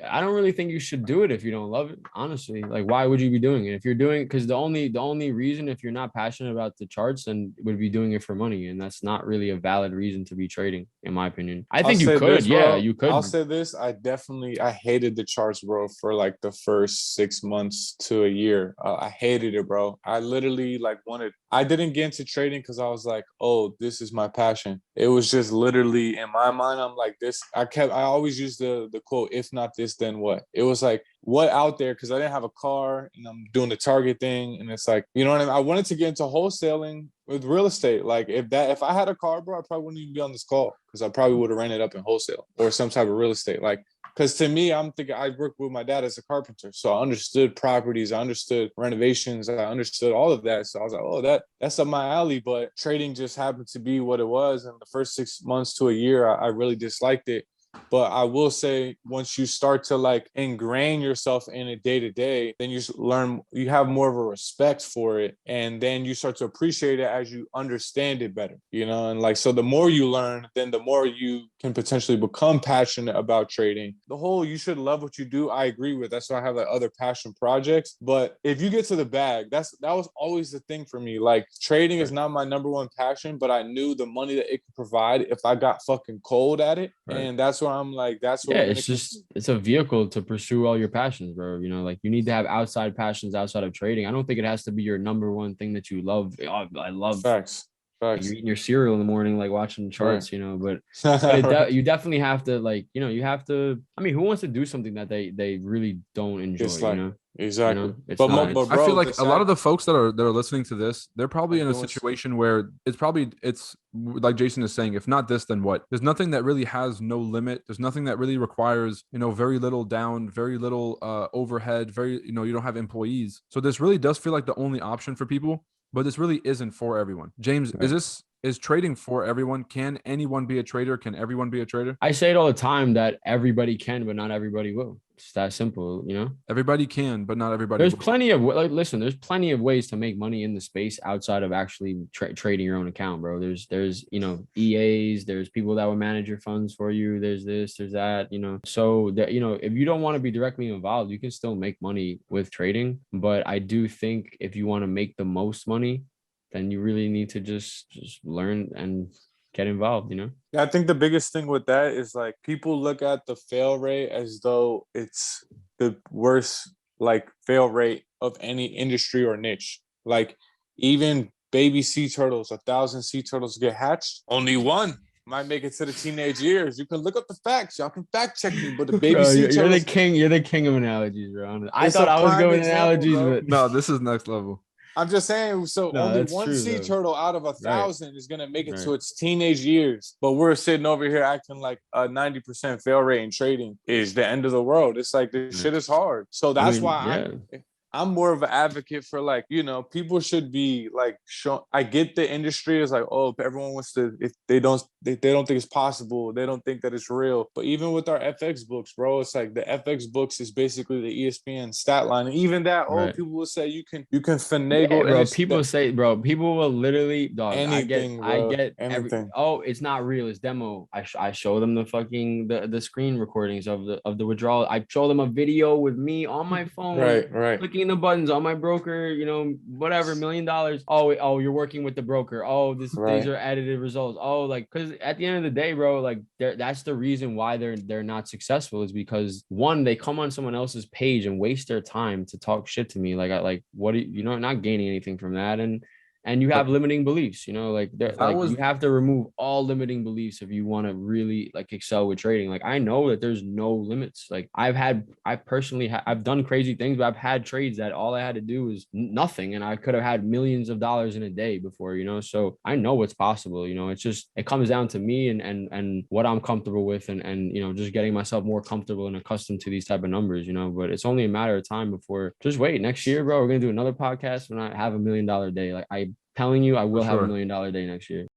I don't really think you should do it if you don't love it, honestly. Like, why would you be doing it if you're doing? Because the only reason, if you're not passionate about the charts, then would be doing it for money, and that's not really a valid reason to be trading, in my opinion. I I'll think you say could, this, yeah, bro. you I'll could. say this. I hated the charts, bro, for like the first 6 months to a year. I hated it, bro. I literally like I didn't get into trading because I was like, oh, this is my passion. It was just literally in my mind. I'm like this. I always use the quote, if not this, then what? It was like, what out there? Because I didn't have a car and I'm doing the Target thing. And it's like, you know what I mean? I wanted to get into wholesaling with real estate. Like if I had a car, bro, I probably wouldn't even be on this call because I probably would have rented up in wholesale or some type of real estate. Like, because to me, I'm thinking I worked with my dad as a carpenter. So I understood properties, I understood renovations, I understood all of that. So I was like, oh, that's up my alley. But trading just happened to be what it was. And the first 6 months to a year, I really disliked it. But I will say, once you start to like ingrain yourself in it day to day, then you have more of a respect for it. And then you start to appreciate it as you understand it better, you know? And like, so the more you learn, then the more you can potentially become passionate about trading. The whole, you should love what you do. I agree with. That's why I have like other passion projects. But if you get to the bag, that was always the thing for me. Like trading is Right. not my number one passion, but I knew the money that it could provide if I got fucking cold at it. Right. And that's why I'm like, that's what Yeah, we're gonna it's continue. just it's a vehicle to pursue all your passions, bro. You know, like you need to have outside passions outside of trading. I don't think it has to be your number one thing that you love. Oh, I love Facts, like you're facts, eating your cereal in the morning, like watching right, charts, but right. you definitely have to like, you have to. I mean, who wants to do something that they really don't enjoy? It's like exactly, It's not. but I feel bro, like the a lot sad of the folks that are listening to this, they're are probably in a doing. situation where it's like Jason is saying, if not this, then what? There's nothing that really has no limit. There's nothing that really requires, very little down, very little overhead, you don't have employees. So this really does feel like the only option for people, but this really isn't for everyone. James, Right. is trading for everyone? Can anyone be a trader? Can everyone be a trader? I say it all the time that everybody can, but not everybody will. It's that simple. Everybody can, but not everybody There's will. plenty of like, listen. There's plenty of ways to make money in the space outside of actually trading your own account, bro. There's EAs. There's people that will manage your funds for you. There's this. There's that. So that if you don't want to be directly involved, you can still make money with trading. But I do think if you want to make the most money, then you really need to just learn and get involved. Yeah, I think the biggest thing with that is like people look at the fail rate as though it's the worst like fail rate of any industry or niche. Like even baby sea turtles, 1,000 sea turtles get hatched. Only one might make it to the teenage years. You can look up the facts. Y'all can fact check me, but the baby Bro, sea you're the turtles, king. You're the king of analogies, bro. I it's thought a I was prime good with example, analogies, bro. but No, this is next level. I'm just saying, so no, only that's one true sea though. turtle out of a Right, thousand is gonna make it right. to its teenage years. But we're sitting over here acting like a 90% fail rate in trading is the end of the world. It's like this Right. shit is hard. So I that's mean, why yeah, I'm more of an advocate for like, people should be like show. I get the industry is like, oh, everyone wants to, if they don't think it's possible, they don't think that it's real. But even with our FX books, bro, it's like the FX books is basically the ESPN stat line. And even that, right. people will say you can Yeah, finagle and bro. it's People say, bro, people will literally, dog. I get, anything, I bro. get every. Anything. Oh, it's not real. It's demo. I show them the fucking the screen recordings of the withdrawal. I show them a video with me on my phone, Right, right, clicking the buttons on my broker. Whatever, $1 million. Oh, you're working with the broker. Oh, these right. are edited results. Oh, like because at the end of the day, bro, like that's the reason why they're not successful is because one, they come on someone else's page and waste their time to talk shit to me. Like I like what do not gaining anything from that, and you have But limiting beliefs. that Like you was have to remove all limiting beliefs if you want to really like excel with trading. Like I know that there's no limits. Like I personally I've done crazy things, but I've had trades that all I had to do was nothing, and I could have had millions of dollars in a day before. So I know what's possible. It's just it comes down to me and what I'm comfortable with, and just getting myself more comfortable and accustomed to these type of numbers. But it's only a matter of time before. Just wait, next year, bro, we're gonna do another podcast when I have $1 million day. Like I telling you, I for will have a sure. $1 million day next year.